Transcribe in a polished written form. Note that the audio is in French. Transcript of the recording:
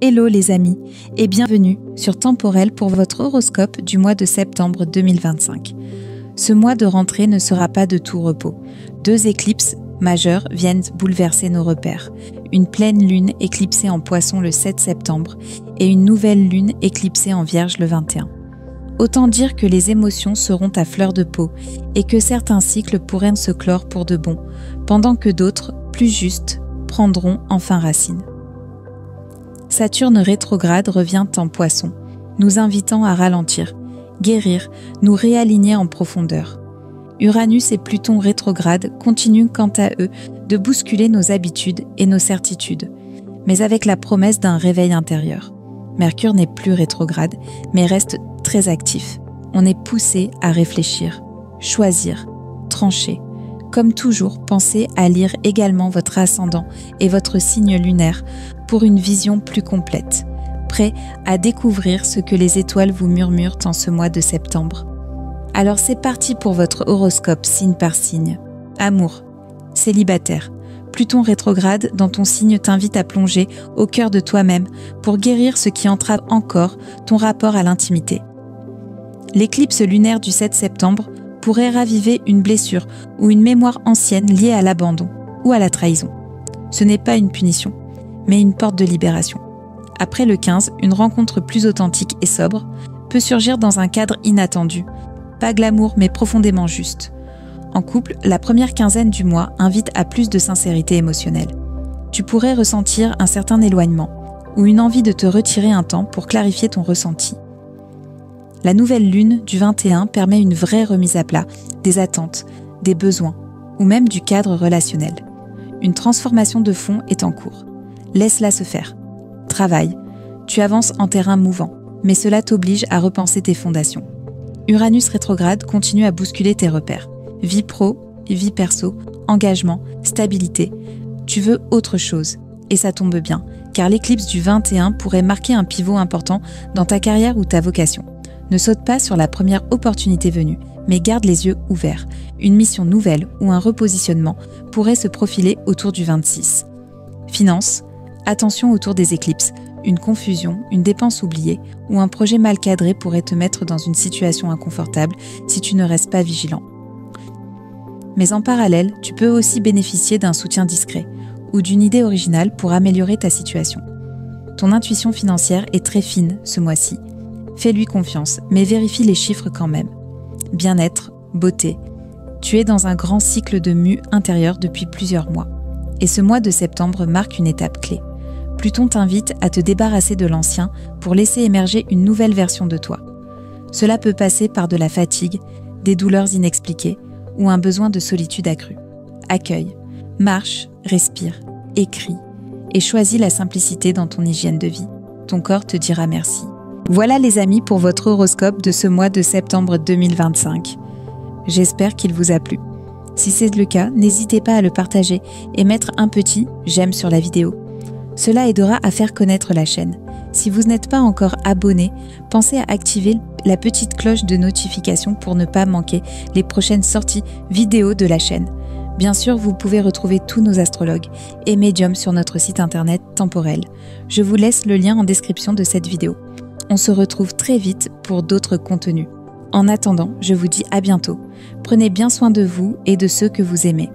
Hello les amis et bienvenue sur Temporel pour votre horoscope du mois de septembre 2025. Ce mois de rentrée ne sera pas de tout repos. 2 éclipses majeures viennent bouleverser nos repères. Une pleine lune éclipsée en Poisson le 7 septembre et une nouvelle lune éclipsée en Vierge le 21. Autant dire que les émotions seront à fleur de peau et que certains cycles pourraient se clore pour de bon, pendant que d'autres, plus justes, prendront enfin racine. Saturne rétrograde revient en Poisson, nous invitant à ralentir, guérir, nous réaligner en profondeur. Uranus et Pluton rétrograde continuent quant à eux de bousculer nos habitudes et nos certitudes, mais avec la promesse d'un réveil intérieur. Mercure n'est plus rétrograde, mais reste très actif. On est poussé à réfléchir, choisir, trancher. Comme toujours, pensez à lire également votre ascendant et votre signe lunaire pour une vision plus complète, prêt à découvrir ce que les étoiles vous murmurent en ce mois de septembre. Alors c'est parti pour votre horoscope signe par signe. Amour, célibataire. Pluton rétrograde dans ton signe t'invite à plonger au cœur de toi-même pour guérir ce qui entrave encore ton rapport à l'intimité. L'éclipse lunaire du 7 septembre pourrait raviver une blessure ou une mémoire ancienne liée à l'abandon ou à la trahison. Ce n'est pas une punition, mais une porte de libération. Après le 15, une rencontre plus authentique et sobre peut surgir dans un cadre inattendu. Pas glamour, mais profondément juste. En couple, la première quinzaine du mois invite à plus de sincérité émotionnelle. Tu pourrais ressentir un certain éloignement ou une envie de te retirer un temps pour clarifier ton ressenti. La nouvelle lune du 21 permet une vraie remise à plat des attentes, des besoins ou même du cadre relationnel. Une transformation de fond est en cours. Laisse-la se faire. Travaille. Tu avances en terrain mouvant, mais cela t'oblige à repenser tes fondations. Uranus rétrograde continue à bousculer tes repères. Vie pro, vie perso, engagement, stabilité. Tu veux autre chose. Et ça tombe bien, car l'éclipse du 21 pourrait marquer un pivot important dans ta carrière ou ta vocation. Ne saute pas sur la première opportunité venue, mais garde les yeux ouverts. Une mission nouvelle ou un repositionnement pourrait se profiler autour du 26. Finances, attention autour des éclipses. Une confusion, une dépense oubliée ou un projet mal cadré pourrait te mettre dans une situation inconfortable si tu ne restes pas vigilant. Mais en parallèle, tu peux aussi bénéficier d'un soutien discret ou d'une idée originale pour améliorer ta situation. Ton intuition financière est très fine ce mois-ci. Fais-lui confiance, mais vérifie les chiffres quand même. Bien-être, beauté. Tu es dans un grand cycle de mue intérieur depuis plusieurs mois. Et ce mois de septembre marque une étape clé. Pluton t'invite à te débarrasser de l'ancien pour laisser émerger une nouvelle version de toi. Cela peut passer par de la fatigue, des douleurs inexpliquées ou un besoin de solitude accrue. Accueille, marche, respire, écris et choisis la simplicité dans ton hygiène de vie. Ton corps te dira merci. Voilà les amis pour votre horoscope de ce mois de septembre 2025. J'espère qu'il vous a plu. Si c'est le cas, n'hésitez pas à le partager et mettre un petit « j'aime » sur la vidéo. Cela aidera à faire connaître la chaîne. Si vous n'êtes pas encore abonné, pensez à activer la petite cloche de notification pour ne pas manquer les prochaines sorties vidéo de la chaîne. Bien sûr, vous pouvez retrouver tous nos astrologues et médiums sur notre site internet Temporel. Je vous laisse le lien en description de cette vidéo. On se retrouve très vite pour d'autres contenus. En attendant, je vous dis à bientôt. Prenez bien soin de vous et de ceux que vous aimez.